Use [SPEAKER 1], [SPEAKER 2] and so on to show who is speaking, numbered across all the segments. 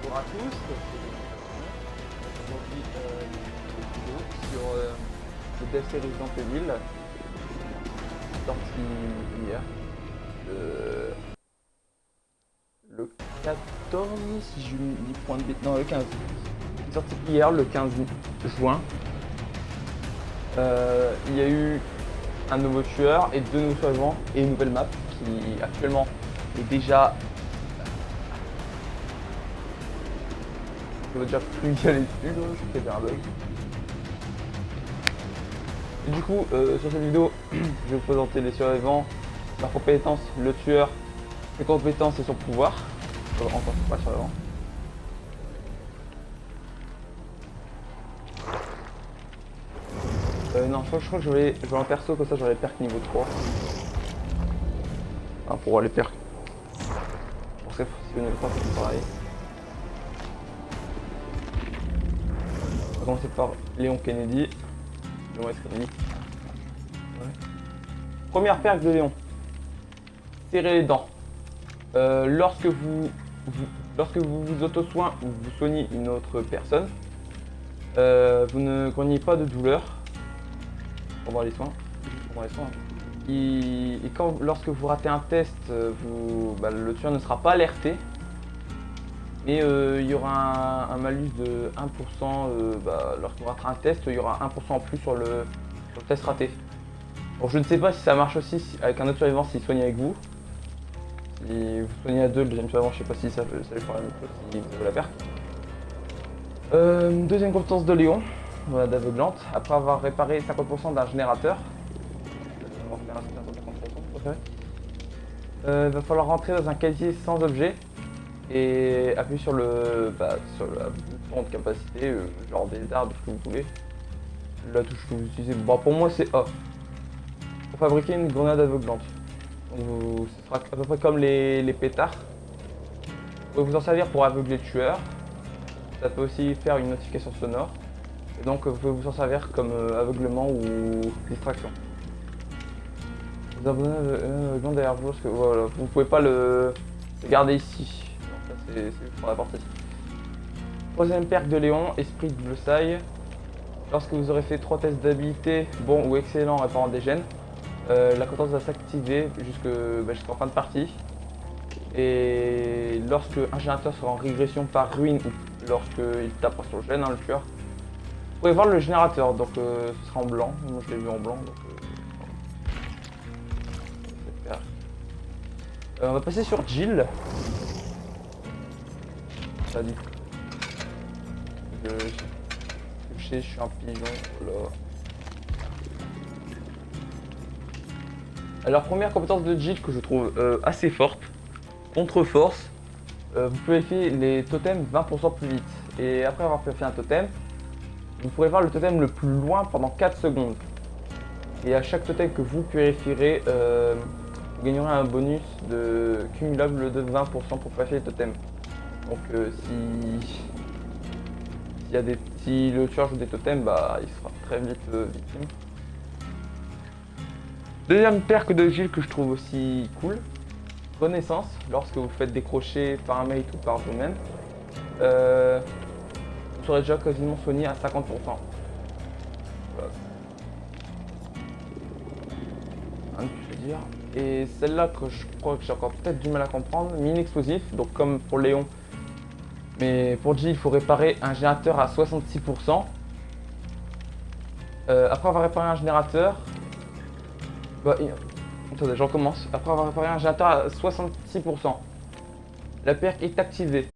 [SPEAKER 1] Bonjour à tous, aujourd'hui une vidéo sur le DLC Resident Evil sorti hier, le 14 si je dis point de bêtises, non le 15, sorti hier le 15 juin. Il y a eu un nouveau tueur et deux nouveaux survivants et une nouvelle map qui actuellement est déjà... Je veux déjà plus y aller dessus, je fais un bug. Et du coup, sur cette vidéo, je vais vous présenter les survivants, leurs compétences, le tueur, ses compétences et son pouvoir. Encore pas survivant. Non, je crois que je vais en perso, comme ça j'aurai les perks niveau 3. Enfin, pour les perks. Pour ça, si vous n'avez pas, c'est pareil. On va commencer par Léon Kennedy. Léon S. Kennedy. Ouais. Première perk de Léon. Serrez les dents. Lorsque vous vous auto-soignez ou vous soignez une autre personne, vous ne craignez pas de douleur pendant les soins. Et lorsque vous ratez un test, le tueur ne sera pas alerté. Mais il y aura un malus de 1%, lorsque vous raterez un test, il y aura 1% en plus sur le test raté. Bon, je ne sais pas si ça marche aussi avec un autre survivant s'il soigne avec vous. Si vous soignez à deux, le deuxième survivant, je ne sais pas si ça lui fera la même chose, si vous avez la perte. Deuxième compétence de Léon, d'aveuglante. Après avoir réparé 50% d'un générateur, il va falloir rentrer dans un casier sans objet et appuyer sur le bouton de capacité, genre des armes, ce que vous voulez. La touche que vous utilisez, pour moi c'est A. Pour fabriquer une grenade aveuglante. Donc, ce sera à peu près comme les pétards. Vous pouvez vous en servir pour aveugler le tueur. Ça peut aussi faire une notification sonore. Et donc vous pouvez vous en servir comme aveuglement ou distraction. Vous abonnez aveuglement derrière vous parce que voilà, vous pouvez pas le garder ici. Donc ça c'est pour la partie. Troisième perk de Léon, esprit de Bleusaille. Lorsque vous aurez fait 3 tests d'habilité, bon ou excellent réparant des gènes, la compétence va s'activer jusqu'en fin de partie. Et lorsque un générateur sera en régression par ruine ou lorsqu'il tapera sur le gène, le tueur, vous pouvez voir le générateur, donc ce sera en blanc. Moi je l'ai vu en blanc. Donc, on va passer sur Jill. Ça dit. Je suis un pigeon. Voilà. Alors première compétence de Jill que je trouve assez forte. Contre-force. Vous pouvez faire les totems 20% plus vite. Et après avoir fait un totem, vous pourrez voir le totem le plus loin pendant 4 secondes. Et à chaque totem que vous purifierez, vous gagnerez un bonus cumulable de 20% pour purifier les totems. Donc si le tueur joue des totems, il sera très vite victime. Deuxième perk de Jill que je trouve aussi cool, Renaissance. Lorsque vous faites décrocher par un mate ou par vous-même, vous serez déjà quasiment soigné à 50%. Voilà. Rien de plus à dire. Et celle-là que je crois que j'ai encore peut-être du mal à comprendre, mine explosif, donc comme pour Léon. Mais pour Jill, il faut réparer un générateur à 66%. Après avoir réparé un générateur, attendez, je recommence. Après avoir réparé un générateur à 66%, la perk est activée.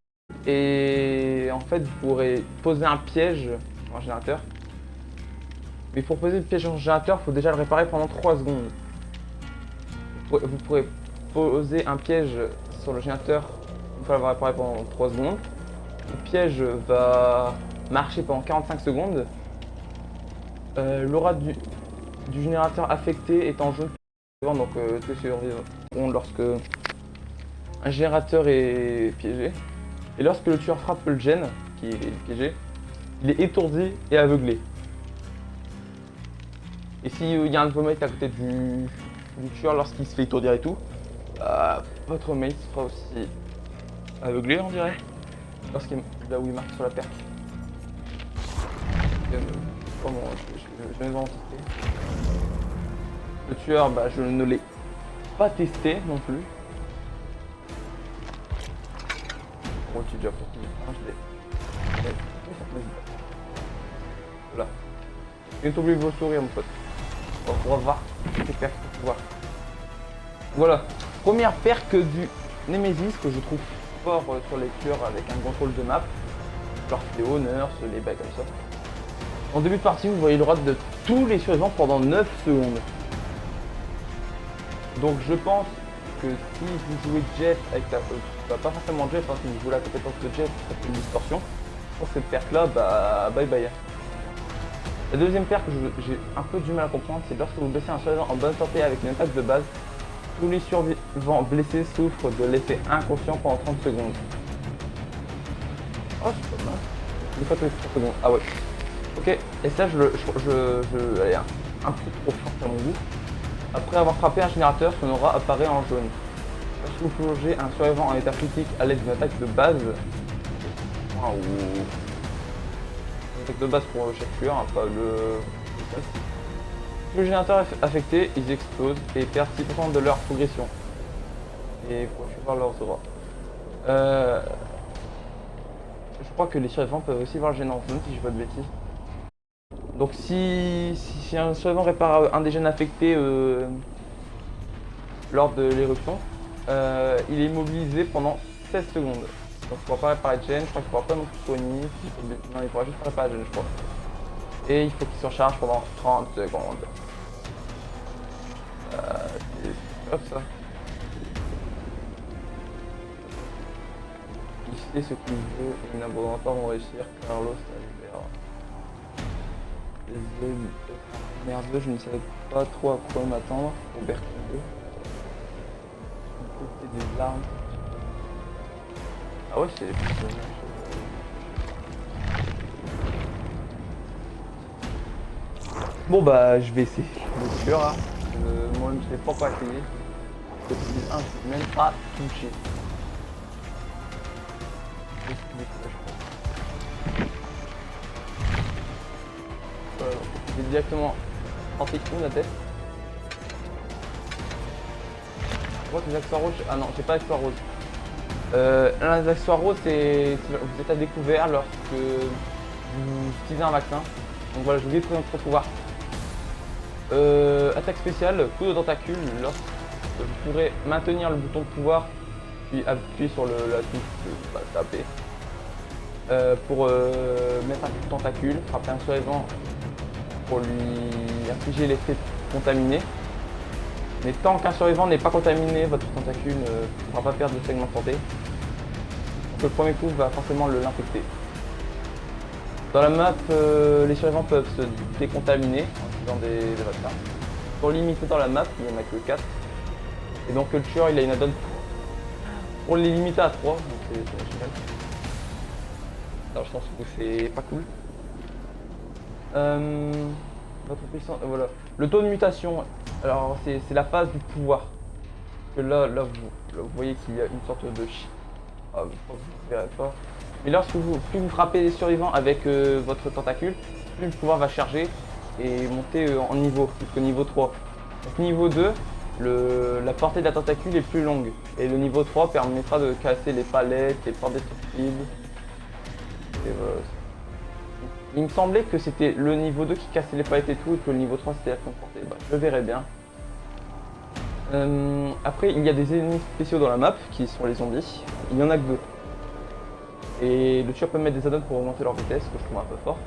[SPEAKER 1] Et en fait, vous pourrez poser un piège sur un générateur. Mais pour poser le piège sur un générateur, il faut déjà le réparer pendant 3 secondes. Vous pourrez poser un piège sur le générateur une fois l'avoir réparé pendant 3 secondes. Le piège va marcher pendant 45 secondes. L'aura du générateur affecté est en jaune. Donc tous survivront lorsque un générateur est piégé. Et lorsque le tueur frappe le gène, qui est piégé, il est étourdi et aveuglé. Et s'il y a un de vos mates à côté du tueur lorsqu'il se fait étourdir et tout, votre mate sera aussi aveuglé, on dirait. Là où il marque sur la perque. Comment je vais en tester. Le tueur, bah je ne l'ai pas testé non plus. Bon, tu déjà pour je l'ai. Voilà. Et t'oublies vos sourires, mon pote. On va voir tes perques pour voir. Voilà. Première perque du Nemesis que je trouve fort sur les tueurs avec un contrôle de map. Genre les honneurs, les bails comme ça. En début de partie, vous voyez le rate de tous les survivants pendant 9 secondes. Donc je pense que si vous jouez Jet avec la... pas forcément Jet, hein, si vous jouez la compétence de Jet, ça fait une distorsion. Pour cette perque là, bah bye bye. La deuxième perque que j'ai un peu du mal à comprendre, c'est lorsque vous blessez un survivant en bonne santé avec une attaque de base, tous les survivants blessés souffrent de l'effet inconscient pendant 30 secondes. Oh, c'est pas mal. Une fois tous les 30 secondes. Ah ouais. Ok, et ça, allez, un peu trop fort à mon goût. Après avoir frappé un générateur, son aura apparaît en jaune. Lorsque vous plongez un survivant en état critique à l'aide d'une attaque de base, wow. Une attaque de base pour chaque tueur, hein, pas le... Le générateur est affecté, ils explosent et perdent 6% de leur progression. Et pour voir leurs auras. Je crois que les survivants peuvent aussi voir le gène en zone si je dis pas de bêtises. Donc si un survivant répare un des gènes affectés lors de l'éruption, il est immobilisé pendant 16 secondes. Donc il ne pourra pas réparer de gène, je crois qu'il ne pourra pas non plus soigner. Non, il pourra juste réparer de gène, je crois. Et il faut qu'il se recharge pendant 30 secondes. C'est hop ça. Il sait ce qu'il veut, il n'abandonnera pas vont réussir, Carlos Alvera. Les yeux nerveux, je ne savais pas trop à quoi m'attendre. Roberto 2. Des larmes. Ah ouais, c'est les personnages. Bon bah je vais essayer le tueur là. Moi je ne l'ai pas essayé. Depuis 1, je ne même pas touché. Je vais directement tenter une la tête. Je vois que les accessoires rouges. Ah non, j'ai pas d'accessoires roses. L'un des accessoires roses, c'est vous êtes à découvert lorsque vous utilisez un vaccin. Donc voilà, je vous dis votre pouvoir. Attaque spéciale, coup de tentacule. Lorsque vous pourrez maintenir le bouton de pouvoir, puis appuyer sur la touche taper. Pour mettre un coup de tentacule, frapper un survivant pour lui infliger l'effet contaminé. Mais tant qu'un survivant n'est pas contaminé, votre tentacule ne pourra pas perdre de segment de santé. Donc le premier coup va forcément l'infecter. Dans la map, les survivants peuvent se décontaminer en utilisant des vaccins. Pour limiter dans la map, il n'y en a que 4. Et donc le tueur il a une add-on pour les limiter à 3, donc c'est génial. Alors je pense que c'est pas cool. Votre puissance, voilà. Le taux de mutation, alors c'est la phase du pouvoir. Que là vous voyez qu'il y a une sorte de ah, vous ne verrez pas. Mais lorsque plus vous frappez les survivants avec votre tentacule, plus le pouvoir va charger et monter en niveau, jusqu'au niveau 3. Donc niveau 2, la portée de la tentacule est plus longue. Et le niveau 3 permettra de casser les palettes, les portes destructibles. Et voilà. Il me semblait que c'était le niveau 2 qui cassait les palettes et tout, et que le niveau 3 c'était la portée. Bah, je verrai bien. Après, il y a des ennemis spéciaux dans la map, qui sont les zombies. Il n'y en a que 2. Et le tueur peut mettre des add-ons pour augmenter leur vitesse, que je trouve un peu fort.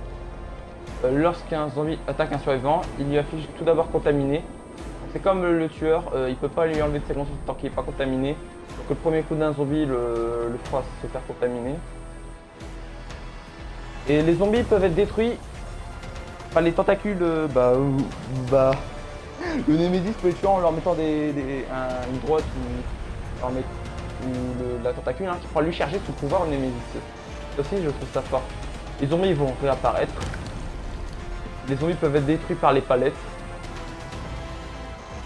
[SPEAKER 1] Lorsqu'un zombie attaque un survivant, il lui affiche tout d'abord contaminé. C'est comme le tueur, il peut pas lui enlever de ses consciences tant qu'il n'est pas contaminé. Donc le premier coup d'un zombie le fera se faire contaminer. Et les zombies peuvent être détruits par les tentacules, le Nemesis peut les tuer en leur mettant une droite ou la tentacule qui pourra lui charger tout pouvoir au Nemesis. Ça aussi je trouve ça fort. Les zombies vont réapparaître. Les zombies peuvent être détruits par les palettes.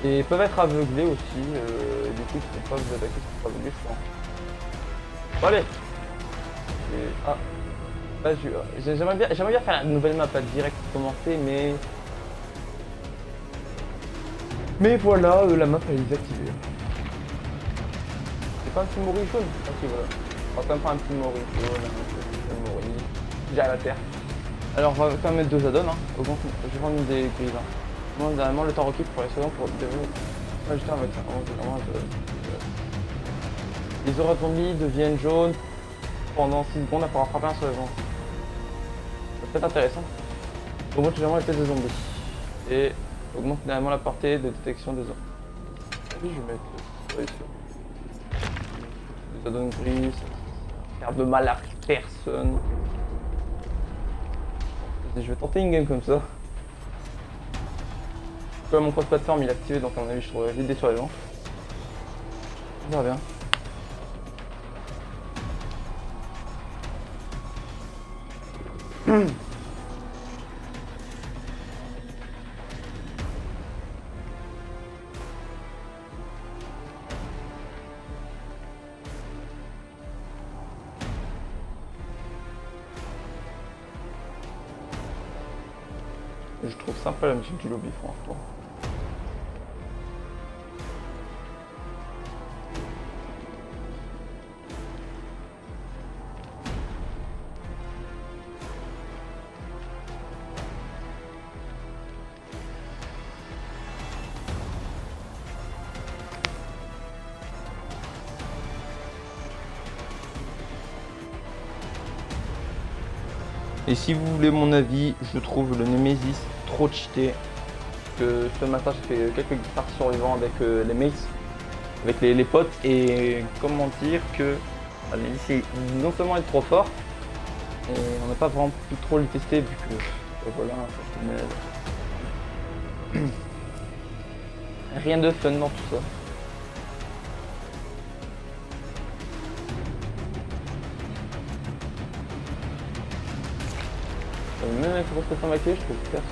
[SPEAKER 1] Et peuvent être aveuglés aussi. Du coup ils ne sont pas vous attaquer, ils sont pas aveuglés je pense. Bon, allez. Ah, bah, j'aimerais bien faire une nouvelle map à direct commencer, mais voilà, la map elle est désactivée. C'est pas un petit mori jaune? Ok, voilà. On va quand même prendre un petit mori jaune, un petit mori. J'ai à la terre. Alors on va quand même mettre deux add-ons, hein. Augmente, je vais prendre des grises. Hein. Moi, dernièrement, le temps requis pour les secondes pour développer. Ah, j'étais avec ça. Les auras zombies deviennent jaunes pendant 6 secondes après avoir frappé un survivant. Ça peut être intéressant. Augmente légèrement la tête des zombies. Et augmente finalement la portée de détection des zombies. Oui, je vais mettre ouais, des add-ons gris, ça faire de mal à personne. Je vais tenter une game comme ça. Comme mon cross-platform il est activé, donc à mon avis je trouverai vite des survivants. On verra bien. Je trouve sympa la musique du lobby, franchement. Et si vous voulez mon avis, je trouve le Nemesis trop cheaté. Que ce matin j'ai fait quelques parties survivants avec les mates, avec les potes, et comment dire que le Nemesis non seulement est trop fort, et on n'a pas vraiment pu trop le tester vu que voilà, rien de fun dans tout ça. Même avec le poste maquillé, je trouve personne.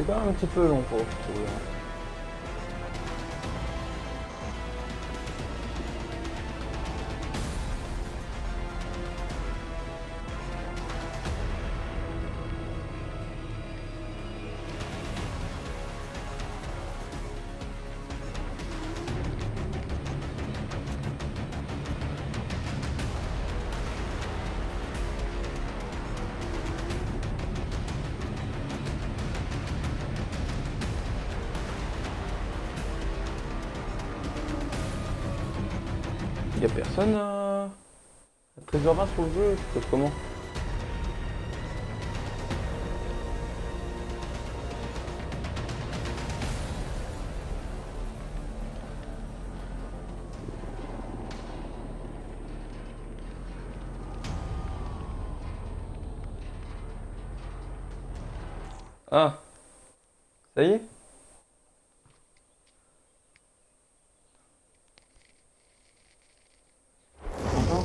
[SPEAKER 1] C'est quand même un petit peu long pour trouver. Y'a personne à 13h20 sur le jeu, ça se passe comment? Ah, ça y est? Enfin.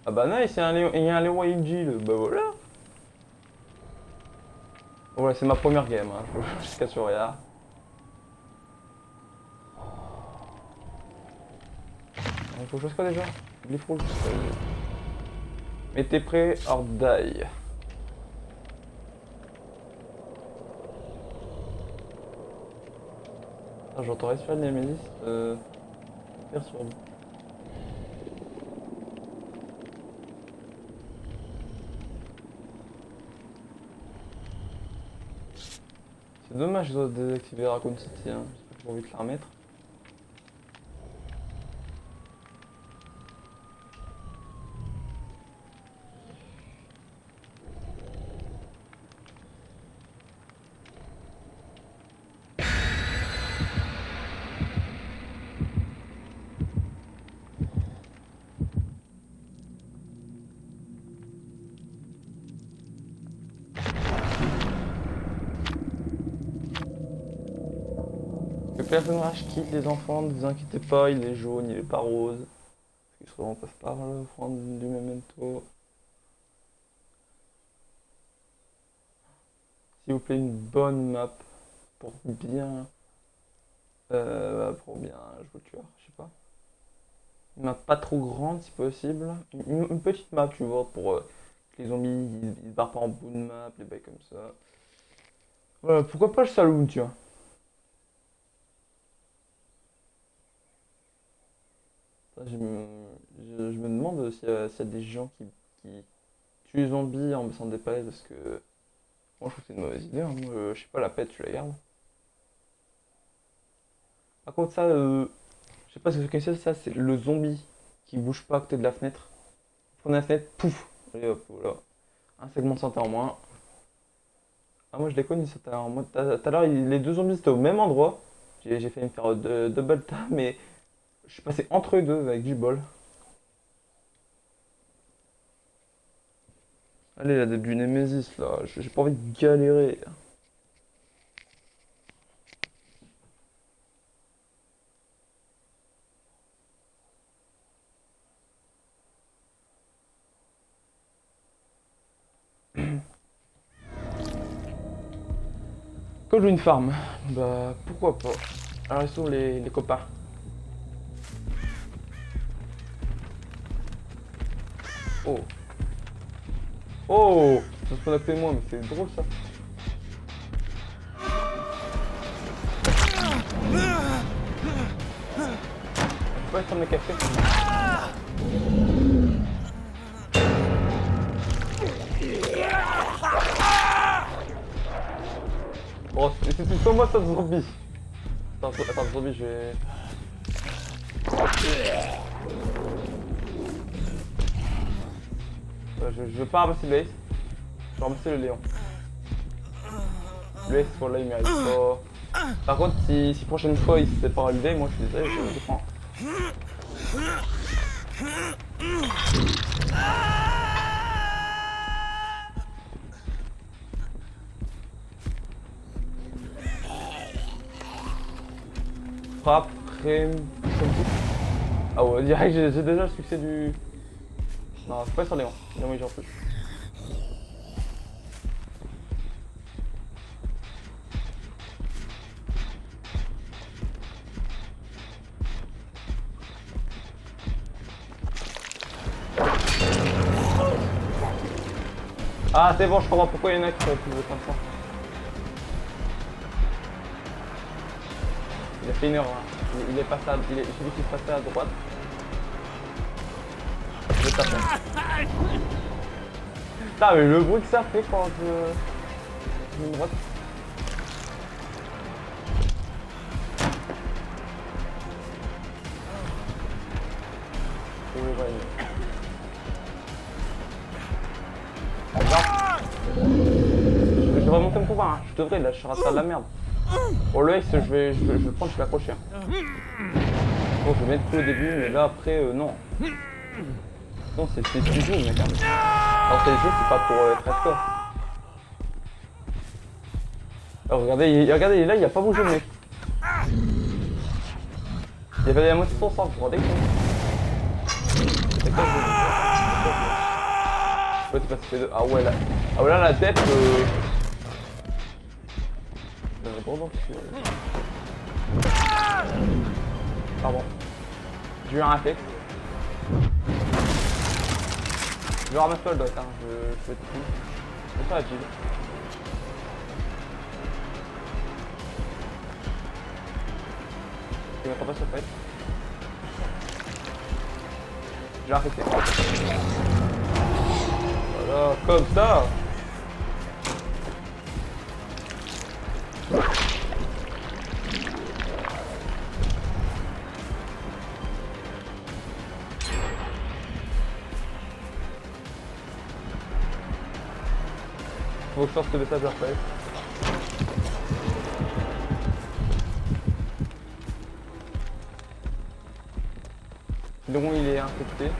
[SPEAKER 1] Ah bah nice, il y a un Leroy LG, bah voilà. Voilà, c'est ma première game, hein. Faut jusqu'à sur rien. Il faut que je fasse quoi déjà? Glyph rouge. Mettez prêt, or die. Ah, j'entends respirer le Nemesis. Faire sur lui. C'est dommage, je dois désactiver Raccoon City, hein. J'ai pas envie de la remettre. Le personnage quitte les enfants, ne vous inquiétez pas, il est jaune, il est pas rose. Parce qu'ils ne peuvent pas le prendre du memento. S'il vous plaît, une bonne map pour bien. Pour bien jouer le tueur, je sais pas. Une map pas trop grande si possible. Une petite map, tu vois, pour que les zombies ils se barrent pas en bout de map, les bails comme ça. Voilà, pourquoi pas le saloon, tu vois. Je me demande s'il y a des gens qui tuent les zombies en baissant des palettes parce que moi je trouve que c'est une mauvaise idée, hein. Moi, je sais pas, la pète, tu la gardes. Par contre, ça, je sais pas si vous connaissez ça, c'est le zombie qui bouge pas à côté de la fenêtre. Prenez la fenêtre, pouf! Allez hop, voilà. Un segment de santé en moins. Ah, moi je les connais, ça en moins. Tout à l'heure, les deux zombies étaient au même endroit. J'ai failli me faire double tap, mais je suis passé entre eux deux avec du bol. Allez, la du Nemesis là, j'ai pas envie de galérer. Quand je veux une farm, bah pourquoi pas. Alors ils sont les copains. Oh. Oh, ça se connecte moi, mais c'est drôle ça. Je peux pas être un mec café. Bon, c'est soit moi, ça zombie. Attends, zombie, je vais. Je veux pas ramasser le Ace. Je vais ramasser le Léon. Le Ace, voilà, il mérite pas. Par contre, si prochaine fois il se sépare à l'idée, moi je suis désolé, je le défends. Frappe, crème, ah ouais, direct, j'ai déjà le succès du. Non, c'est pas sur Léon. Léon, il en plus. Ah, c'est bon, je comprends pourquoi il y en a qui font plus de 500. Il a fait une erreur. Il est passé à... Il est celui qui est passé à droite. Je vais taper. Putain, mais le bruit que ça fait quand je me droite. Je devrais monter mon pouvoir, hein. Je devrais, là je suis raté à la merde. Pour le Ace, je vais le prendre, je vais l'accrocher. Hein. Bon, je vais mettre tout au début, mais là après, non. Non, c'est ce que tu joues, mec. Hein. Alors, c'est le jeu, c'est pas pour être hardcore. Alors, regardez, là, il a pas bougé le mec. Il avait la moitié de son sang, vous vous rendez compte? C'est quoi je vais te passer deux. Ah ouais, là. Ah ouais, là, la tête. Pardon. J'ai eu un réflexe. Je vais ramasser le dot, hein. Je vais être fou. Je vais faire la Jill. Je m'attends pas sur le fight. J'ai arrêté. Voilà, comme ça. Faut que je sorte ce message après. Donc il est infecté.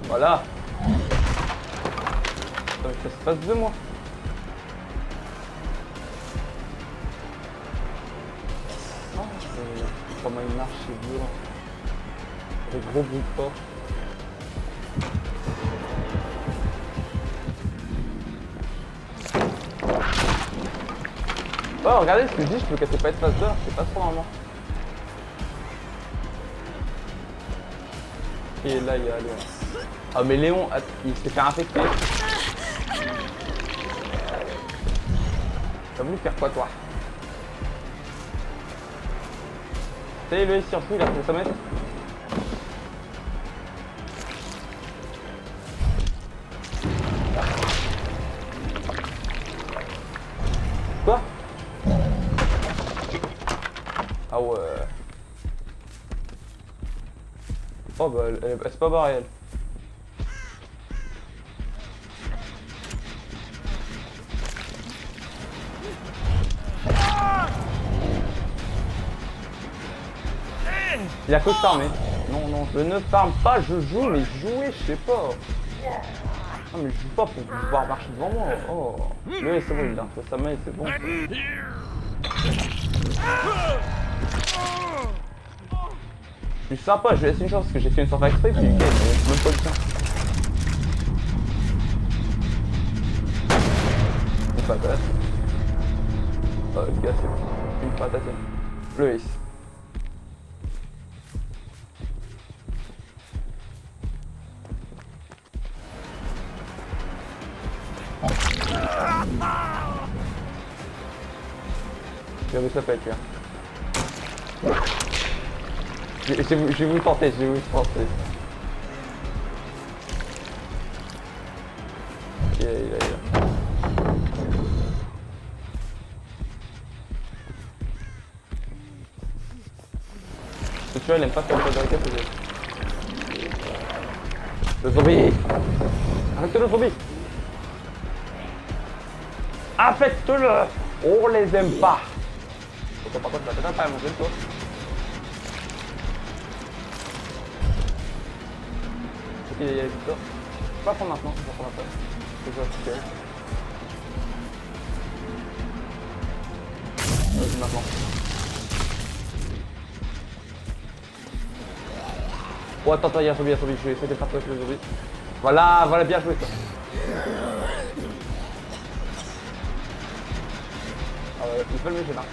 [SPEAKER 1] Voilà. Attends, mais ça se passe de moi. Oh, comment il marche, c'est dur. Avec gros bruit fort. Oh, regardez ce que je dis, je peux casser pas de phase d'or, c'est pas trop normalement. Et là, il y a Léon. Ah, mais Léon, il s'est fait infecter. T'as voulu faire quoi, toi? Ça y est, le S surtout, il a fait sa mètre. Quoi? Ah ouais. Oh bah c'est pas barré elle. Il a que farmer. Non, non, je ne farme pas, je joue, mais jouer, je sais pas. Non mais je joue pas pour pouvoir marcher devant moi. Oh. Oui, c'est bon, il a fait sa main, c'est bon. Je suis sympa, je lui laisse une chance parce que j'ai fait une sorte exprès, puis nickel, même pas le temps. Une patate. Oh, le gars, c'est une patate. Le ace. J'ai vu ça peut être là. J'ai voulu tenter, j'ai voulu tenter. Il est là. Ce tueur il aime pas faire le pas de récap. Le zombie. Arrête le zombie. Affecte-le. On les aime pas. Par contre, la tête pas à manger toi. Ok, il y a Victor. Je peux pas prendre maintenant, je vais prendre après. C'est ça, c'est vas-y maintenant. Oh attends, il y a un zombie, je vais essayer de faire avec le zombie. Voilà, bien joué ça. Ah ouais, il peut le mécher là.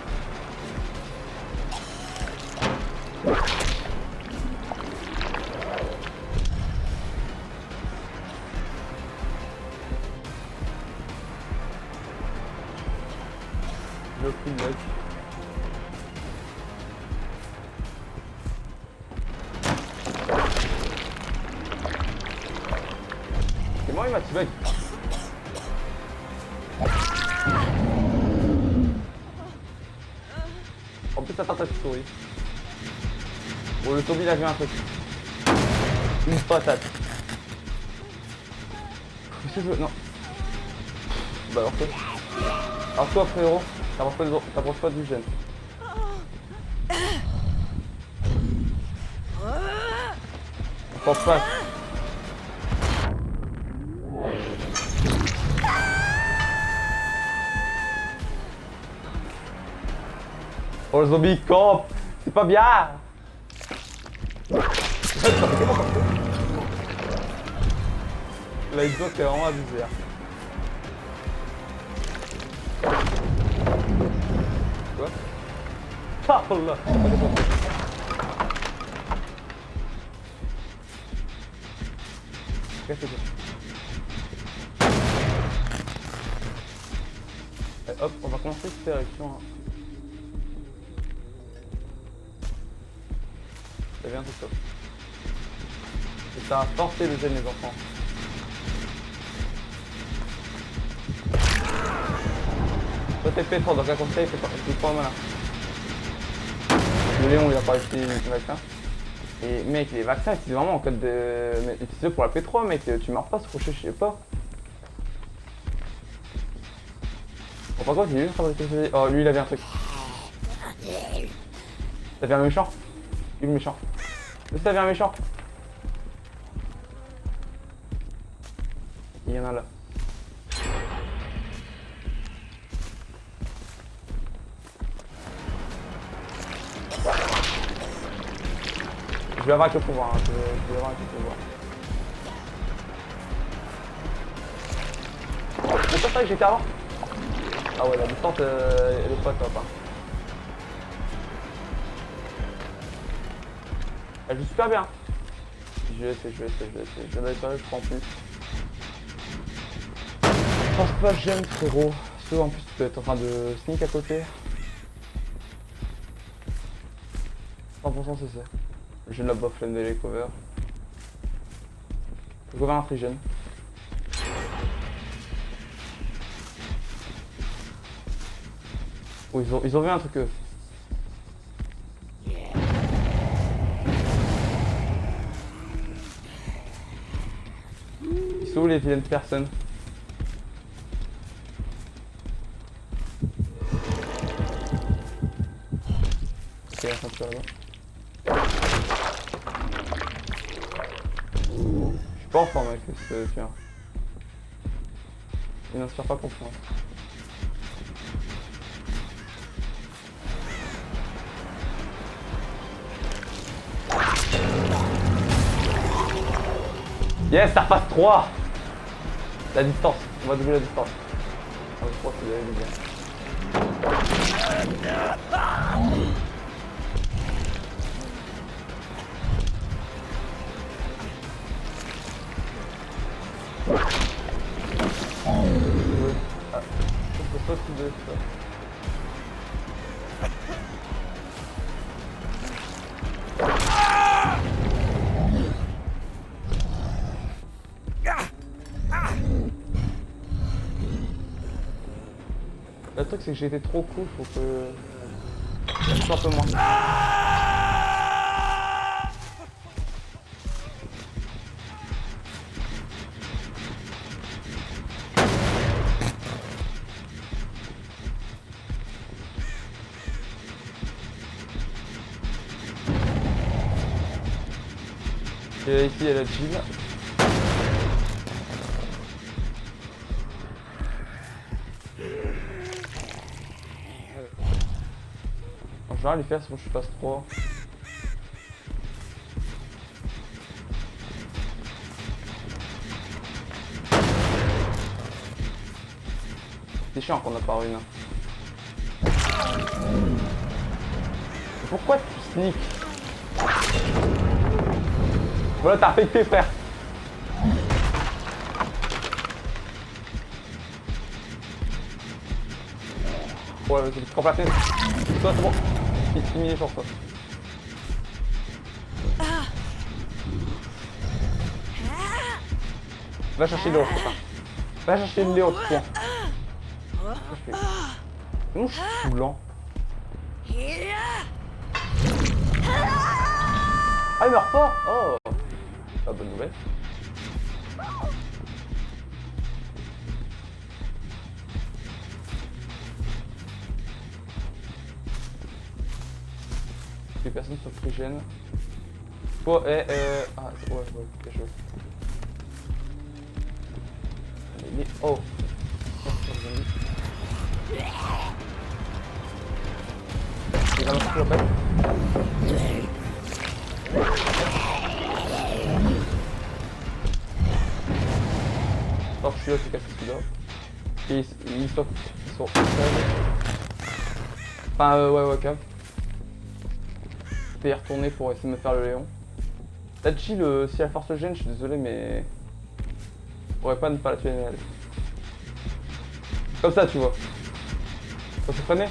[SPEAKER 1] Le coup de luck. C'est moi il m'a tué. En plus ça tarte à souris. Bon le zombie il a vu un truc. Une patate. Qu'est-ce que je veux? Non. Bah alors quoi? Alors toi frérot, t'approches pas du gène. On pense pas. Oh le zombie campe. C'est pas bien. La Xbox est vraiment abusée. Quoi? Ah oh là. Qu'est-ce que c'est? Hop, on va commencer cette direction. Hein. Ça vient tout ça. Et ça a forcé le gène les enfants. Toi t'es P3, donc un conseil, c'est pas malin. Le Léon il a pas acheté les vaccins. Et mec, les vaccins c'est vraiment en code de. Utilisé pour la P3 mec, tu meurs pas ce crochet, je sais pas. Bon par contre il est juste fabriqué. Oh lui il avait un truc. T'avais un méchant? Lui le méchant. Lui t'avais un méchant. Il y en a là. Je vais avoir avec le pouvoir, hein. Je vais avoir avec le pouvoir. C'est pas ça que j'étais avant? Ah ouais, la distance, elle est pas top. Hein. Elle joue super bien. Je vais essayer. Je vais aller faire je prends plus. Je pense pas que j'aime frérot. Parce que en plus tu peux être en train de sneak à côté. 100% c'est ça. Je ne la bof flemme les cover. Le cover intrigène. Oh ils ont vu un truc eux. Ils sont où les vilaines personnes? Ok, la ceinture là-bas. Je suis pas en forme avec ce tien. Il n'inspire pas confiance. Yes, ça repasse 3. La distance, on va doubler la distance. Ah, je crois que vous avez dit bien. Ah, c'est pas si de ça. Le truc c'est que j'ai été trop cool, faut que je sois un peu moins. Et ici il y a la Jill. En général les faire c'est bon je passe 3. C'est chiant qu'on a pas une. Pourquoi tu sneak? Voilà, t'as affecté frère. Ouais, vas-y, tu la fenêtre. Toi, c'est bon. Finis les chances, toi. Va chercher Léon, c'est ça. Va chercher Léon, c'est toi. Non, je suis lent. Ah, il meurt pas. Oh. Ah, bonne nouvelle. Les personnes sont plus jeunes. Oh, ah, ouais, quelque chose. Il est... Oh. Il va me faire le alors je suis là, c'est cassé celui-là. Et ils sont enfin, ouais, cave. Je vais y retourner pour essayer de me faire le Léon. La chill, si la force gêne, je suis désolé, mais... Je pourrais pas ne pas la tuer, elle. Comme ça, tu vois. Ça s'est freiné.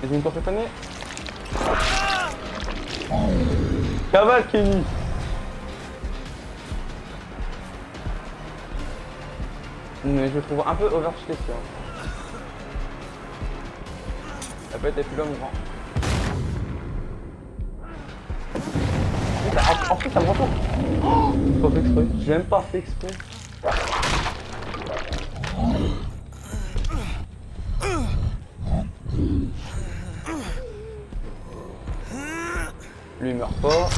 [SPEAKER 1] Les ennemis sont freiné. Cavale, Kenny. Mais je le trouve un peu overcheaté, ça. Ça peut être plus là, mon grand. En fait, ça me retourne. Oh, j'ai pas fait exprès. J'ai même pas fait exprès. Lui il meurt pas.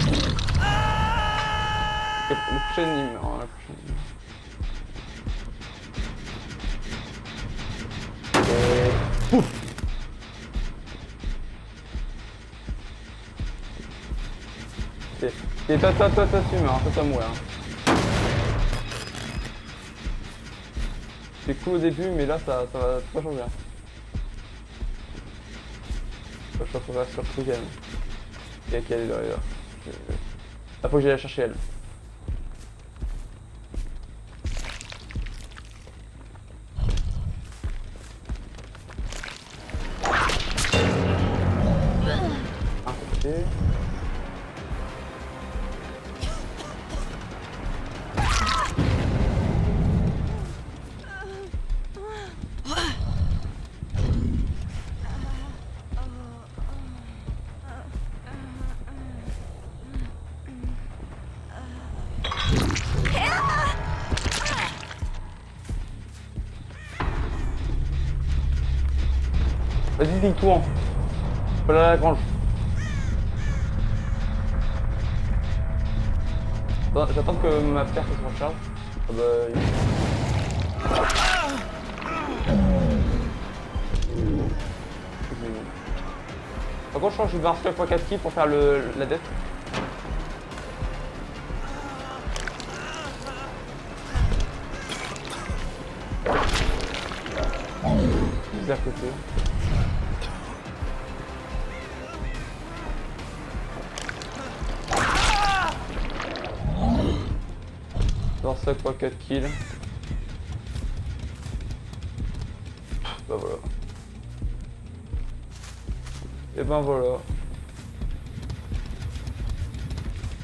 [SPEAKER 1] Le prochain il meurt. Hein, et... Pouf. Et toi tu meurs, toi mourir. Hein. C'est cool au début mais là ça va pas changer. Hein. Je crois qu'on va sur le truc elle. Elle est là. Là faut que j'aille la chercher elle. Ok. Vas-y, dis-toi. Faut aller à la grange. J'attends que ma pierre se recharge. Ah bah... Par contre, je pense que je vais faire 4 kills pour faire la death. Juste à côté. Dans ça, 4 kills. Bah voilà. Et ben voilà.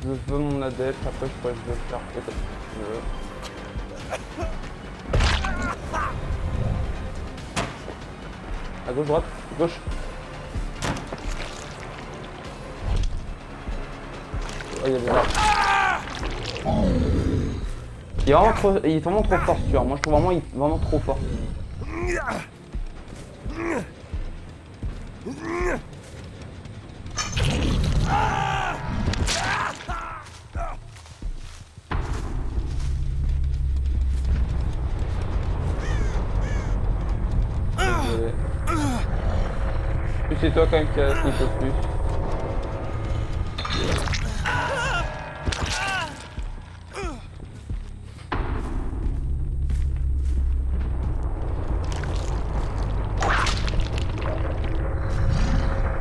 [SPEAKER 1] Je veux mon adepte, après je pourrais le faire peut-être si je veux. À gauche, droite, gauche. Oh, il y a des arbres. Il est vraiment trop fort, tu vois. Moi je trouve vraiment, il est vraiment trop fort. C'est toi quand même qui a snitch le plus.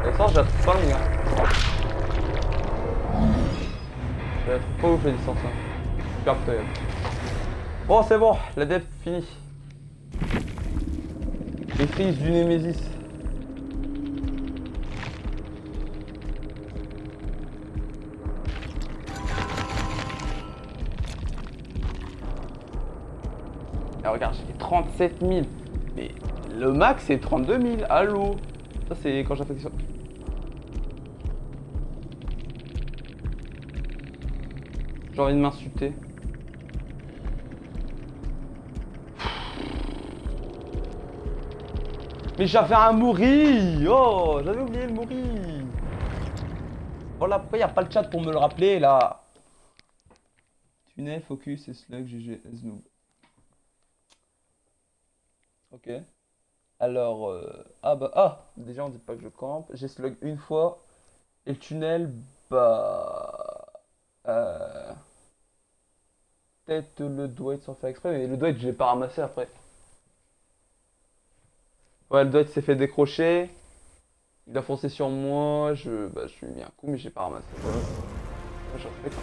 [SPEAKER 1] La distance, j'attends pas le gars. Ça va être pas ouf la distance. Hein. Super pitoyable. Bon, c'est bon, la dev finie. Les crises du Némésis. Et regarde, j'ai fait 37 000. Mais le max, c'est 32 000. Allô? Ça, c'est quand j'affectionne. J'ai envie de m'insulter. Mais j'avais un Mouri. Oh, j'avais oublié le Mouri. Voilà, pourquoi il n'y a pas le chat pour me le rappeler, là? Tunnel, focus et slug, GG, Snoob. Ok. Alors, déjà on dit pas que je campe. J'ai slug une fois. Et le tunnel, bah... Euh... Peut-être le doigt sans faire exprès, mais le doigt je l'ai pas ramassé après. Ouais, le doigt s'est fait décrocher. Il a foncé sur moi, je lui ai mis un coup, mais j'ai pas ramassé. Voilà. Ouais, j'en fais quand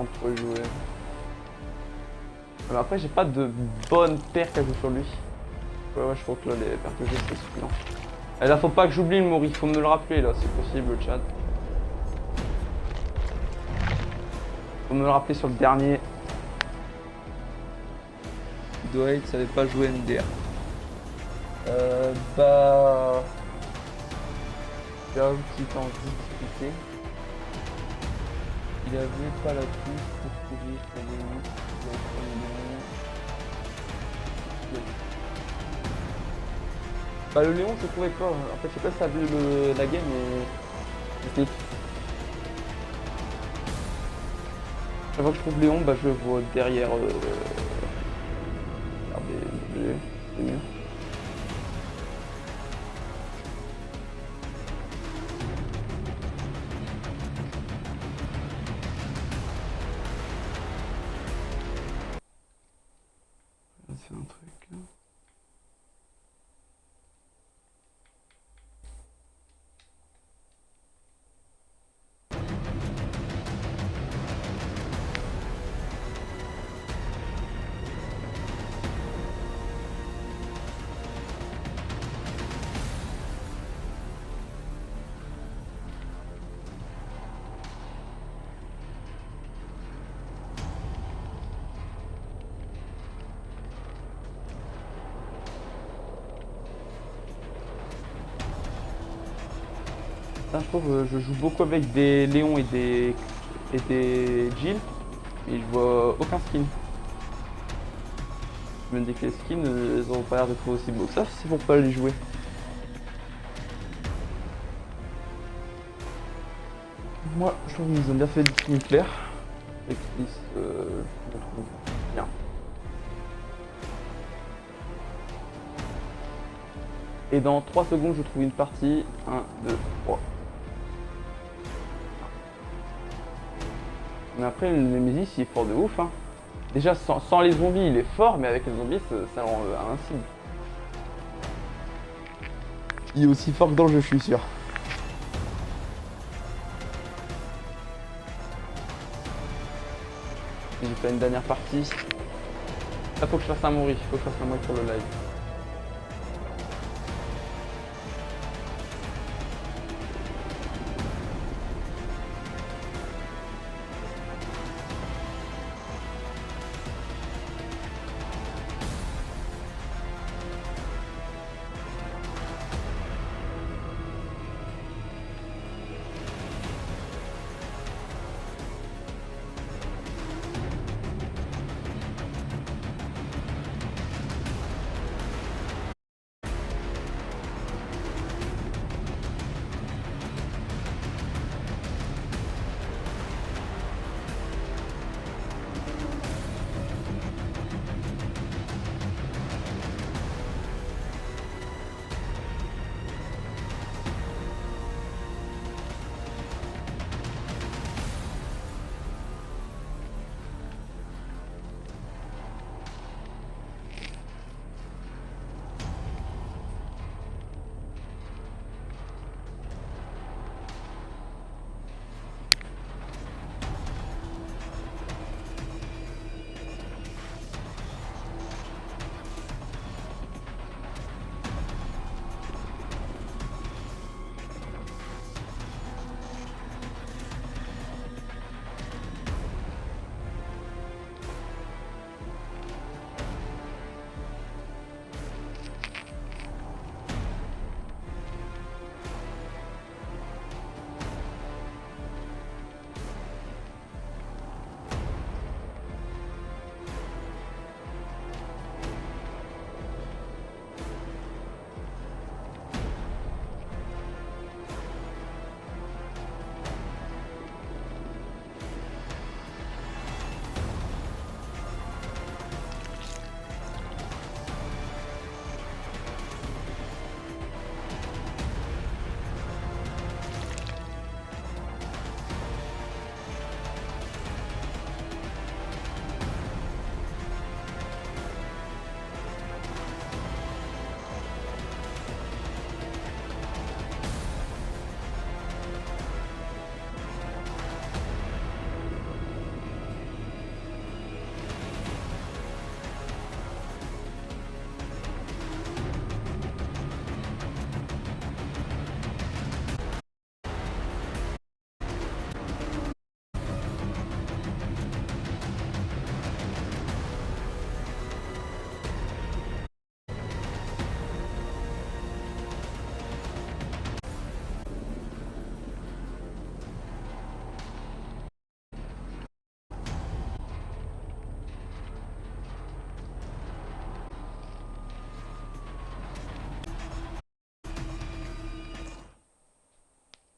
[SPEAKER 1] on peut jouer. Mais après, j'ai pas de bonne paire à jouer sur lui. Ouais, je crois que là, les paires que j'ai, c'est suffisant. Et là, faut pas que j'oublie le Mori, faut me le rappeler là, c'est possible, le chat. Faut me le rappeler sur le dernier. Dwight savait pas jouer NDR. Bah... J'avoue qu'il était en difficulté. Il avait pas la touche pour courir, pour les limites, bah le Léon je trouvais pas, en fait je sais pas si ça a vu la game mais... Technique. Chaque fois que je trouve Léon, bah je le vois derrière... Regardez, c'est mieux. C'est un truc là. Ça, je trouve je joue beaucoup avec des Léons et des Jill et je vois aucun skin. Je me dis que les skins, ils ont pas l'air d'être aussi beaux que ça, c'est pour pas les jouer. Moi, je trouve qu'ils ont bien fait le skin clair. Et qu'ils je le trouve bien. Et dans 3 secondes, je trouve une partie. 1, 2, 3. Mais après, le Nemesis, il est fort de ouf. Hein. Déjà, sans les zombies, il est fort, mais avec les zombies, ça le rend invincible. Il est aussi fort que dans le jeu, je suis sûr. J'ai fait une dernière partie. Là, faut que je fasse un Mori. Faut que je fasse un Mori pour le live.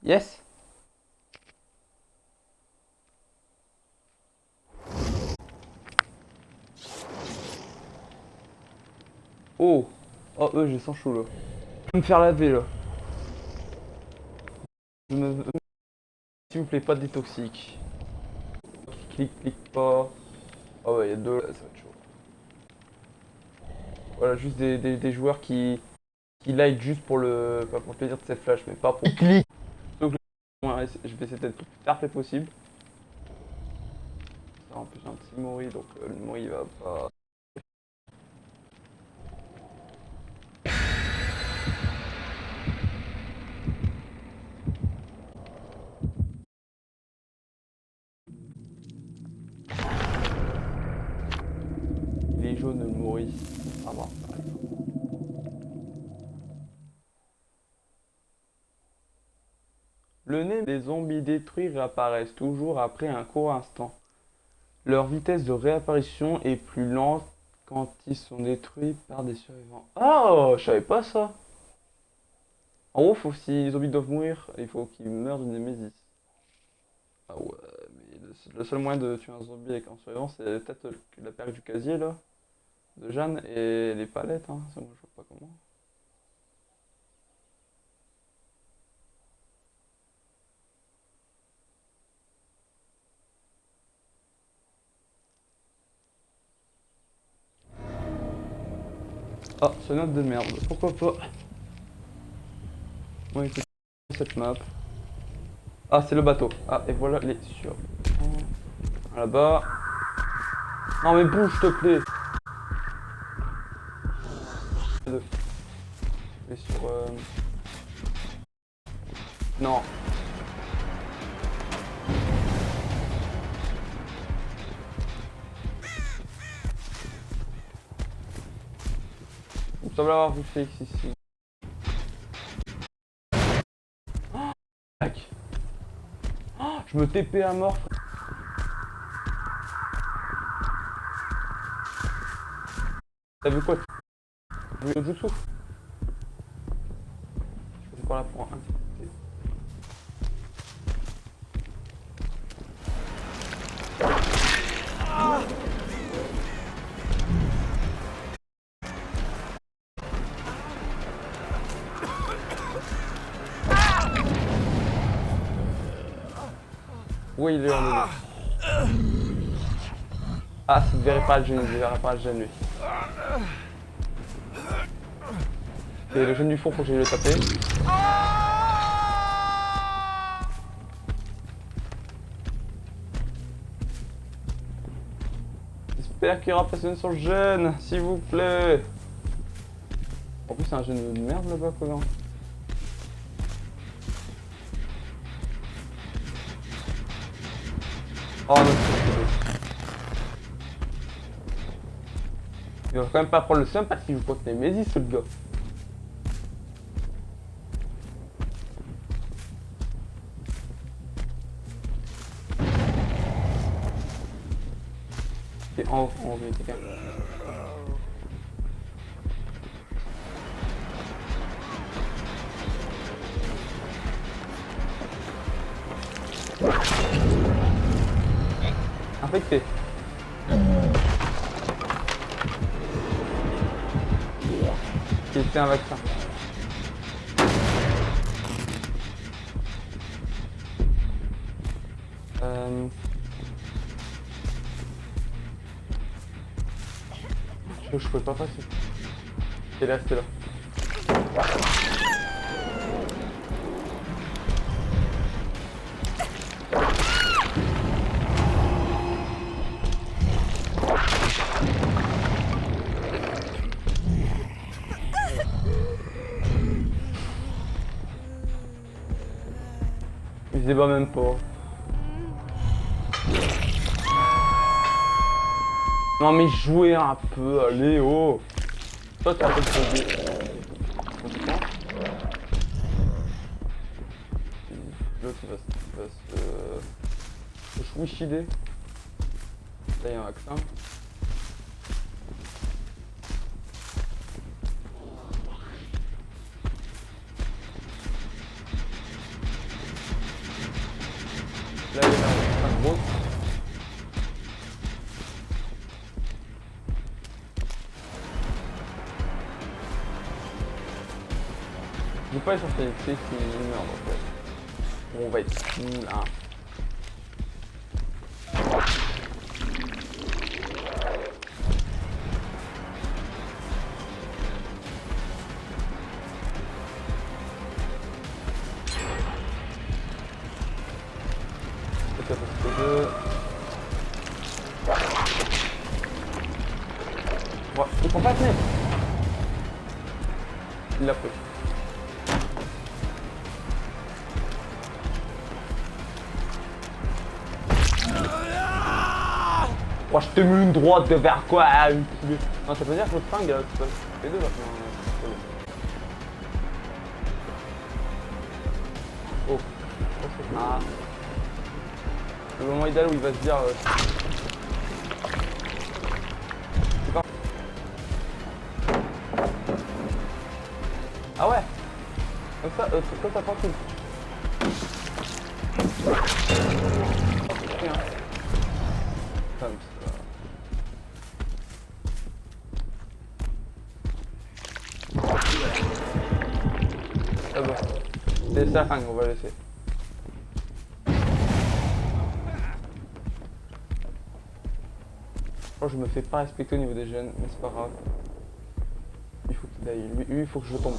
[SPEAKER 1] Yes. Oh. Oh, j'ai 100 chou là. Je vais me faire laver là. Je me... S'il vous plaît, pas des toxiques. Clique pas. Ah ouais, il y a deux là, ça va être chaud. Voilà, juste des joueurs qui like juste pour le, pas pour le plaisir de ses flashs, mais pas pour clic. Donc je vais essayer d'être le plus parfait possible. Ça, en plus j'ai un petit Mori, donc le Mori il va pas. Les jaunes, le Mori. Ah bon, ça arrive. Le nez des zombies détruits réapparaissent toujours après un court instant. Leur vitesse de réapparition est plus lente quand ils sont détruits par des survivants. Ah, je savais pas ça. En gros, si les zombies doivent mourir, il faut qu'ils meurent d'une némésis. Ah ouais, mais le seul moyen de tuer un zombie avec un survivant, c'est peut-être la perle du casier là, de Jeanne, et les palettes, hein. Ça, moi je vois pas comment. Ah, c'est une note de merde, pourquoi pas. Bon, écoute, cette map. Ah, c'est le bateau. Ah, et voilà les sur. Là-bas. Non, mais bouge, s'il te plaît. Et sur. Non. Il me semble avoir vu Félix ici. Tac. Oh, je me TP à mort. T'as vu quoi? T'as vu le jutsu? Je vais pas la prendre. Oui, il est en dedans. Ah, ça ne verrait pas le genou, il ne verrait pas le genou. Et le genou du fond, faut que j'aille le taper. J'espère qu'il y aura personne sur le jeune, s'il vous plaît. En plus, c'est un jeune de merde là-bas, quoi. Oh non, il va quand même pas prendre le seum parce qu'il joue contre Nemesis, ce gars. Et en haut, il y a quelqu'un. Infecté. C'était un vaccin. Je pouvais pas passer. Et là, c'était là. Il se débat même pas. Non mais jouez un peu, allez oh. Toi tu as fait le poser. L'autre il va se chouichider. Là il y a un vaccin. Là, il y a un gros. Je vais pas aller sur Phoenix, c'est qui meurt en fait. Bon, on va être cool, hein. Ouais, il prend pas de nez. Il l'a pris. Oh, je te mets une droite de vers quoi? Non, ça veut dire que le flingue, tu peux les deux là. Oh. Ah. Le moment idéal où il va se dire. C'est pas. Ah ouais. Comme ça tranquille. Rien. Comme ça. Ah bon. C'est ça, on va laisser. Je me fais pas respecter au niveau des jeunes, mais c'est pas grave. Il faut qu'il aille. Lui, il faut que je tombe.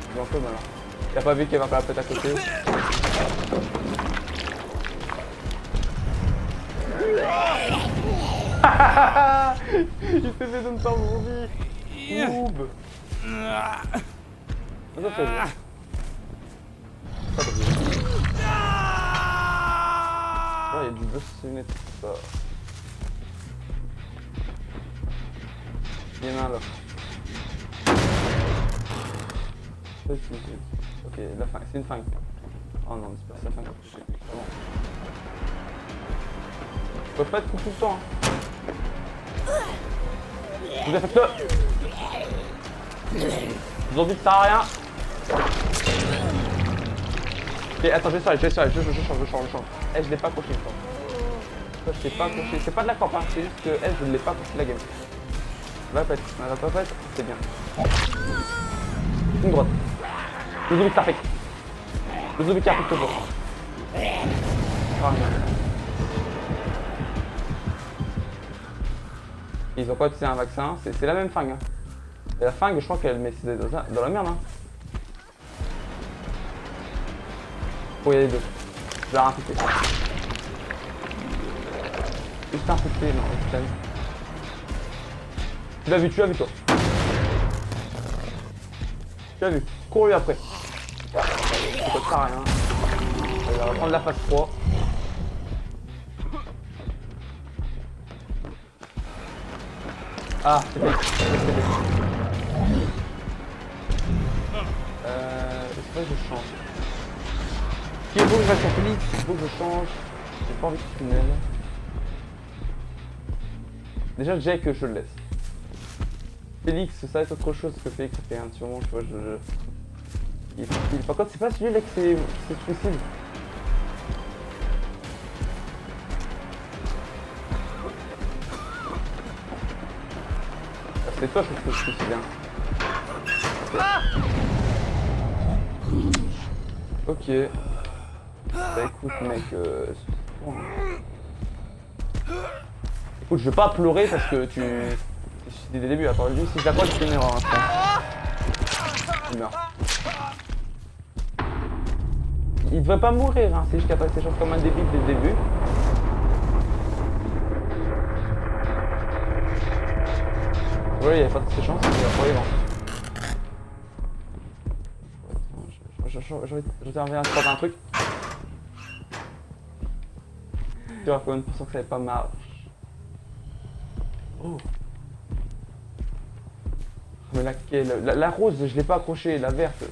[SPEAKER 1] Je vais un peu mal. T'as pas vu qu'il y avait un parapet à côté? Il s'est fait de me faire vomir. Oob. Ça fait bien. Oh, il y a du boss lunettes, ça. Il y en a un là. Ok, la fin, c'est une fin. Oh non, c'est pas la fin. Je peux pas être tout le temps. Hein. Vous avez fait le. Je vous en dis que ça sert à rien. Ok, attends, je change. Eh, je l'ai pas coché une fois. Je l'ai pas coché. C'est pas de la camp, hein. C'est juste que elle, je ne l'ai pas coché la game. Va pète, c'est bien. Une droite. Le zombie perfect. Le zombie perfect toujours. Oh, ils ont pas utilisé un vaccin, c'est la même fringue. Hein. Et la fringue, je crois qu'elle met dans la merde. Hein. Oh, il y a les deux. Je vais la infecter. Juste infecté, non, putain. Tu l'as vu toi. Tu l'as vu. Cours lui après. Ça sert à rien. Il va prendre la phase 3. Ah, c'est fait. Est-ce que je change? Il faut que je reste sur Félix, il faut que je change. J'ai pas envie de tunnel. Déjà, Jake, je le laisse. Félix, ça va être autre chose que Félix, ça fait un petit moment, tu vois, Par contre, c'est pas celui-là que c'est suicide. C'est toi, je trouve que je suis bien. Ok. Bah écoute, mec, écoute, je vais pas pleurer parce que tu... Dès le début, attends, lui, si je l'accroche, c'est une erreur. Il meurt. Il devrait pas mourir, hein. C'est juste qu'il a passé ses chances comme un débile dès le début. Voilà, il avait pas de ses chances, il va pas y avoir. Je t'enverrai un truc. Tu vois combien de pourcents que ça n'avait pas marche. Oh. Mais laquelle? La rose, je l'ai pas accrochée, la verte.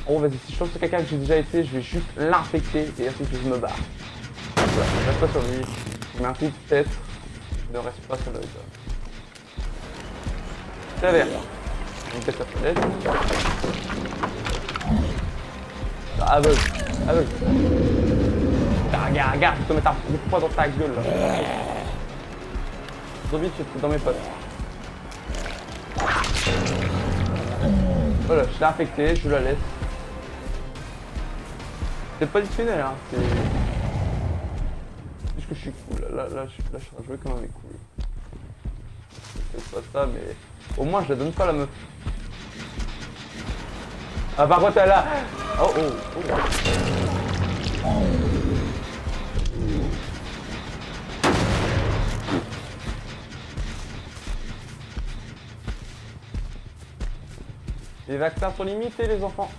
[SPEAKER 1] Oh vas-y, si je pense que quelqu'un que j'ai déjà été, je vais juste l'infecter et ensuite je me barre. Voilà, je reste pas sur lui. Je mets un coup de tête. Je ne reste pas sur le river. C'est vert. On teste la fenêtre. Aveugle. Aveugle. Regarde, je vais te mettre un coup de poing dans ta gueule là. Zombie, tu es dans mes potes. Voilà, je l'ai infecté, je la laisse. C'est pas du tunnel, hein, c'est... Juste que je suis cool, là, je suis joué comme un mec cool. C'est pas ça, mais... Au moins, je la donne pas la meuf. Ah, par contre, elle a... Oh, oh, oh. Les vaccins sont limités, les enfants.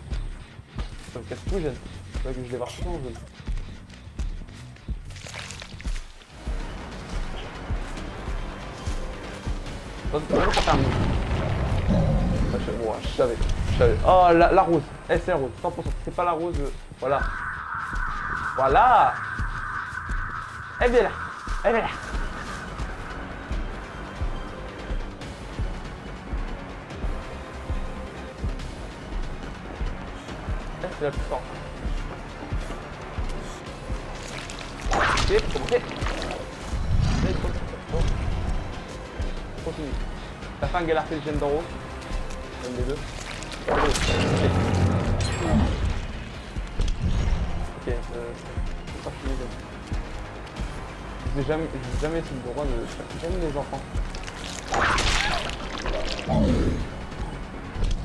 [SPEAKER 1] Ça me casse tout, jeune. C'est vrai que je les vois souvent, jeune. Je savais. Oh, la rose. Eh, c'est la rose. 100%. C'est pas la rose. Voilà. Voilà. Elle vient là. Elle vient là. C'est la plus forte. Ok, ok. Continue. La fin galère fait le gène d'Oro. Comme les deux. Ok, c'est pas fini. J'ai jamais été le droit de faire jamais les enfants.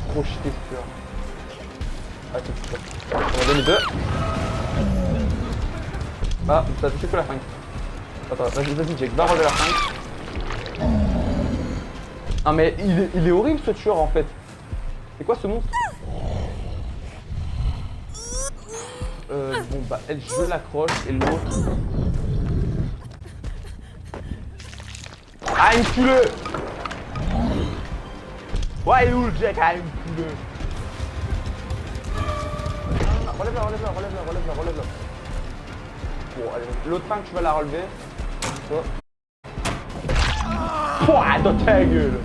[SPEAKER 1] Trop cheaté ce tueur. Ah, c'est super. On va donner deux. Ah, ça a touché que la 5. Attends, vas-y Jake, va relever la 5. Ah mais il est horrible ce tueur en fait. C'est quoi ce monstre? Bon bah elle je l'accroche et l'autre... Ah une culeux. Ouais il est où le Jack? Ah une culeux. Relève-la. Bon allez, l'autre fin que tu vas la relever. Toi. Pouah, dans ta gueule.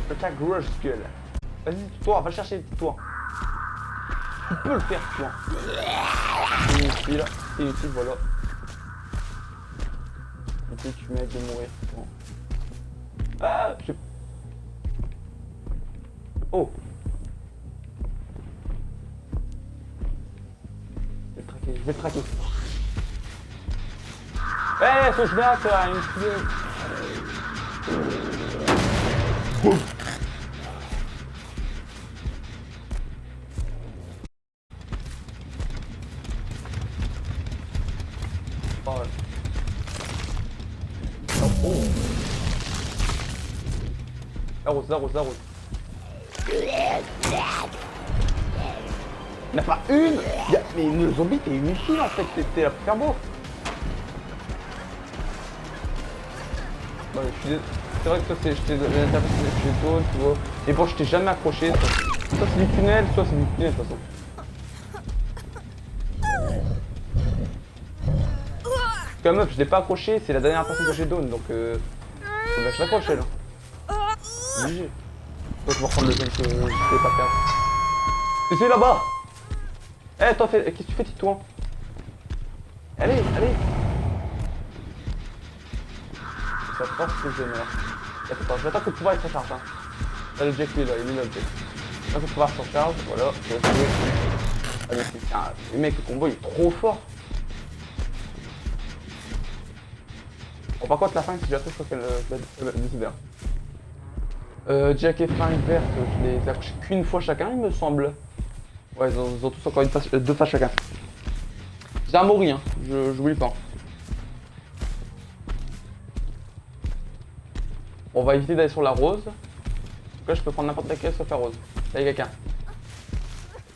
[SPEAKER 1] Dans ta grosse gueule. Vas-y, toi, va chercher toi. Tu peux le faire, toi. C'est inutile, voilà. Inutile, tu mets de mourir. Bon. Ah, oh. Je vais le traquer. Eh, faut que je batte, une fille. Boum. Oh. Oh. La rose. Il n'y en a pas une. Mais le zombie, t'es inutile en fait, t'es là pour faire beau. Bon, c'est vrai que toi, je t'ai zone, tu vois. Et bon, je t'ai jamais accroché. Soit c'est du tunnel, soit c'est du tunnel de toute façon. Comme meuf, je l'ai pas accroché, c'est la dernière personne que j'ai donne, donc faut que je l'accroche elle. Obligé. Toi, je vais reprendre le jeu que je ne pas perdre. C'est là-bas. Eh, toi, qu'est-ce que tu fais, Titouan? Allez. Ça force que je meurs. Attends, je vais attendre que le pouvoir il se recharge. Hein. Là, le Jack, il est là, le Jack. Là, que le pouvoir se recharge, voilà. Allez, le mec, le combo, il est trop fort. Bon, par contre, la fin, si j'ai appris, je crois qu'elle va décider. Jack et Frank verte, je les ai accrochés qu'une fois chacun, il me semble. Ouais, ils ont tous encore deux phases chacun. J'ai un Mori, hein, j'oublie pas. On va éviter d'aller sur la rose. En tout cas, je peux prendre n'importe laquelle sauf la rose. Là, il y a quelqu'un.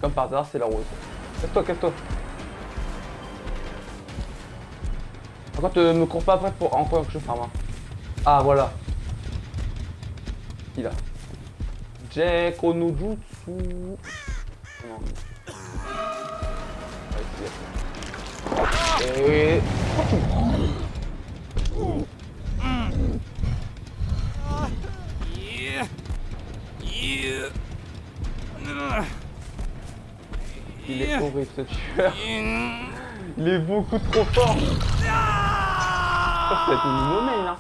[SPEAKER 1] Comme par hasard, c'est la rose. Casse-toi. Par contre, me cours pas après pour encore que je farme. Hein. Ah, voilà. Il a. Jack Onojutsu. Non. Et... Il est horrible ce tueur. Il est beaucoup trop fort. Ça va être une nouveau main hein.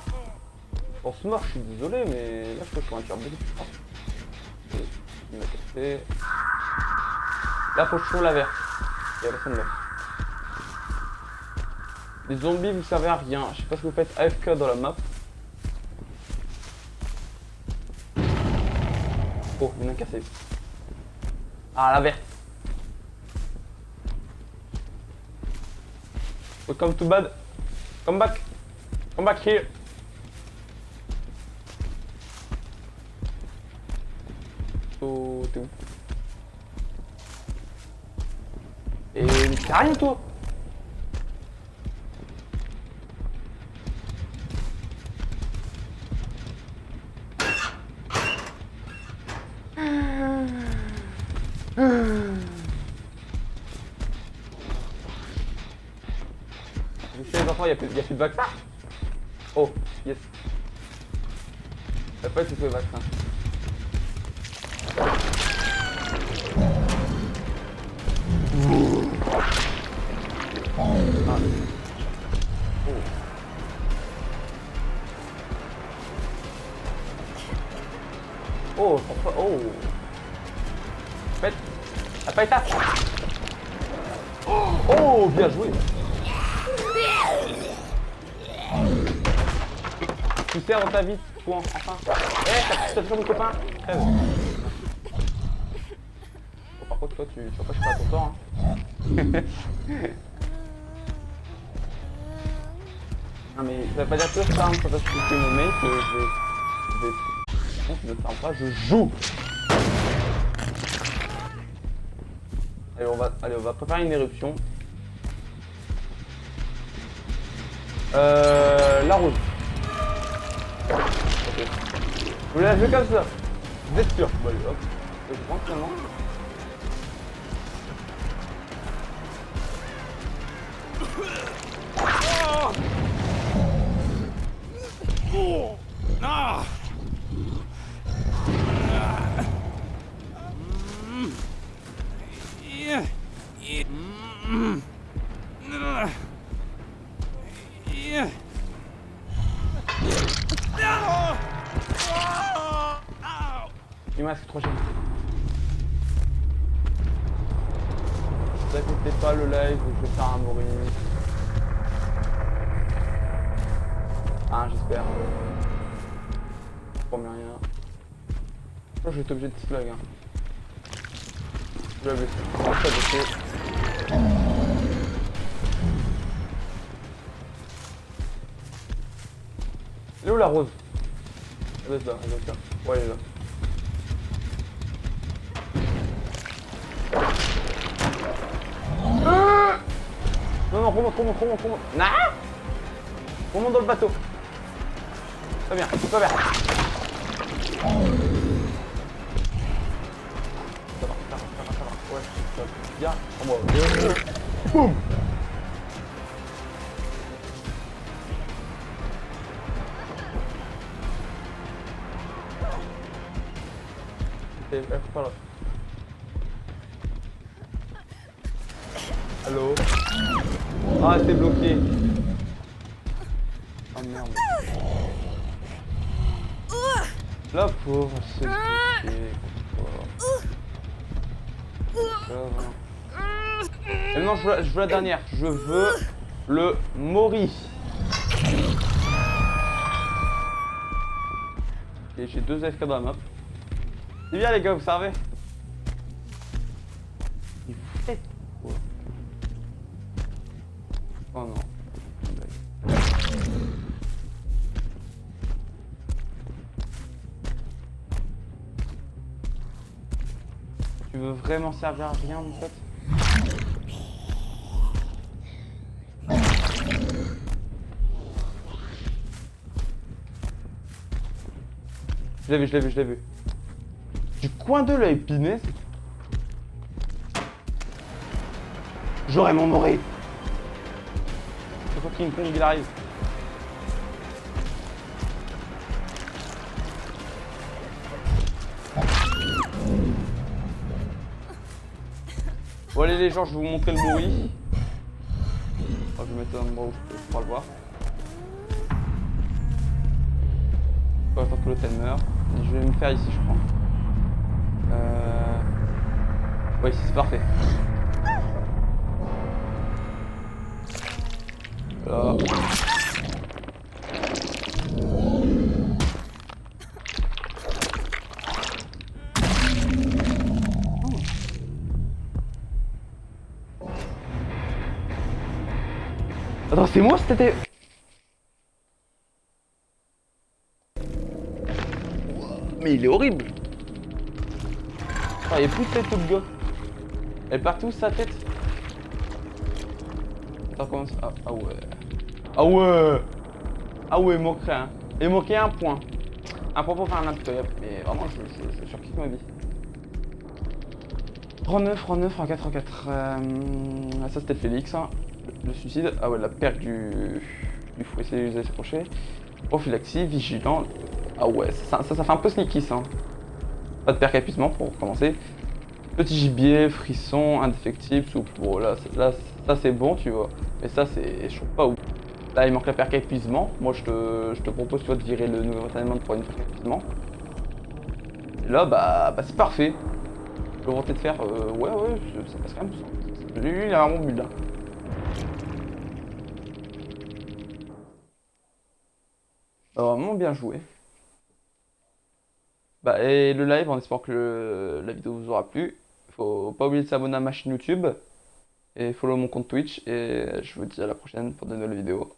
[SPEAKER 1] Pour ce mort, je suis désolé, mais là je peux un tueur beaucoup plus fort. Il m'a cassé. Là faut que je trouve la verte. Il y a personne là. Les zombies vous servez à rien. Je sais pas ce que vous faites AFK dans la map. Oh, il y en a un cassé. Ah la verte. Welcome to bad. Come back. Come back here. Oh, t'es où? Et t'as rien toi? Les enfants, il n'y a plus de vaccin. Oh, yes. Ça peut être le vaccin. Ah. Oh. Oh, pète. La patate. Oh, bien joué. Tu sers dans ta vie, toi, enfin. Eh, t'as toujours mon copain. Crève. Bon, par contre, toi, tu vas pas que je passe ton temps. Hein. Non, mais ça veut pas dire que je farm quand je fais mon mec que je vais. Non, je ne farm pas, je joue. Allez, on va préparer une éruption. La rose. Ok. Vous la jouez comme ça. Vous êtes sûr? Bon, allez, hop. Je prends finalement. Il me reste 3 chaînes. Ne vous inquiétez pas, le live, je vais faire un Maurice. Ah, j'espère. Je promets rien. Je vais être obligé de slug. Hein. Je vais baisser. Elle est où la rose? Elle est là, elle est là. Ouais, elle est là. Non, remonte. Nah! Remonte dans le bateau. Pas bien. Ça va. Ouais, ça va. Bien. En moi. Boum! Pas là. Allô? Ah, c'est bloqué. Oh merde. La pauvre, c'est bloqué. Et non, je veux la dernière. Je veux le Maurice. Et j'ai 2 AFK dans la map. C'est bien les gars, vous savez. Il vous fait quoi? Oh non. Tu veux vraiment servir à rien mon pote? Je l'ai vu. Du coin de l'œil, Pinès. J'aurai mon Maurice. C'est quoi King Kong il arrive? Bon allez les gens, je vais vous montrer le bruit. Oh, je vais mettre un endroit où je pourrai le voir. J'attends que le timer. Je vais me faire ici je crois. Ouais ici c'est parfait. Là. Attends, c'est moi c'était. Mais il est horrible. Ah, il n'y a plus de tête le gars. Elle est partout sa tête. Attends comment ça. Ah ouais. Ah ouais. Ah ouais, il manquerait hein. Il manquait un point. Un point pour faire un impitoyable. Mais vraiment je surkiffe ma vie. 39, 39, 34, 34. Ça c'était Félix. Hein. Le suicide. Ah ouais, la perte du fouet cellulaire s'approcher. Prophylaxie, vigilant. Ah ouais, ça fait un peu sneaky ça. Pas de perc épuisement pour commencer. Petit gibier, frisson, indéfectible, souple. Bon là ça c'est bon tu vois. Mais ça c'est. Je trouve pas ouf. Là il manque la perc épuisement. Moi je te propose toi de virer le nouveau entraînement pour une perc épuisement. Et là bah c'est parfait. Je vais tenter de faire. Ouais ça passe quand même. Lui il a un bon but là. Vraiment bien joué. Bah, et le live, en espérant que la vidéo vous aura plu. Faut pas oublier de s'abonner à ma chaîne YouTube et follow mon compte Twitch. Et je vous dis à la prochaine pour de nouvelles vidéos.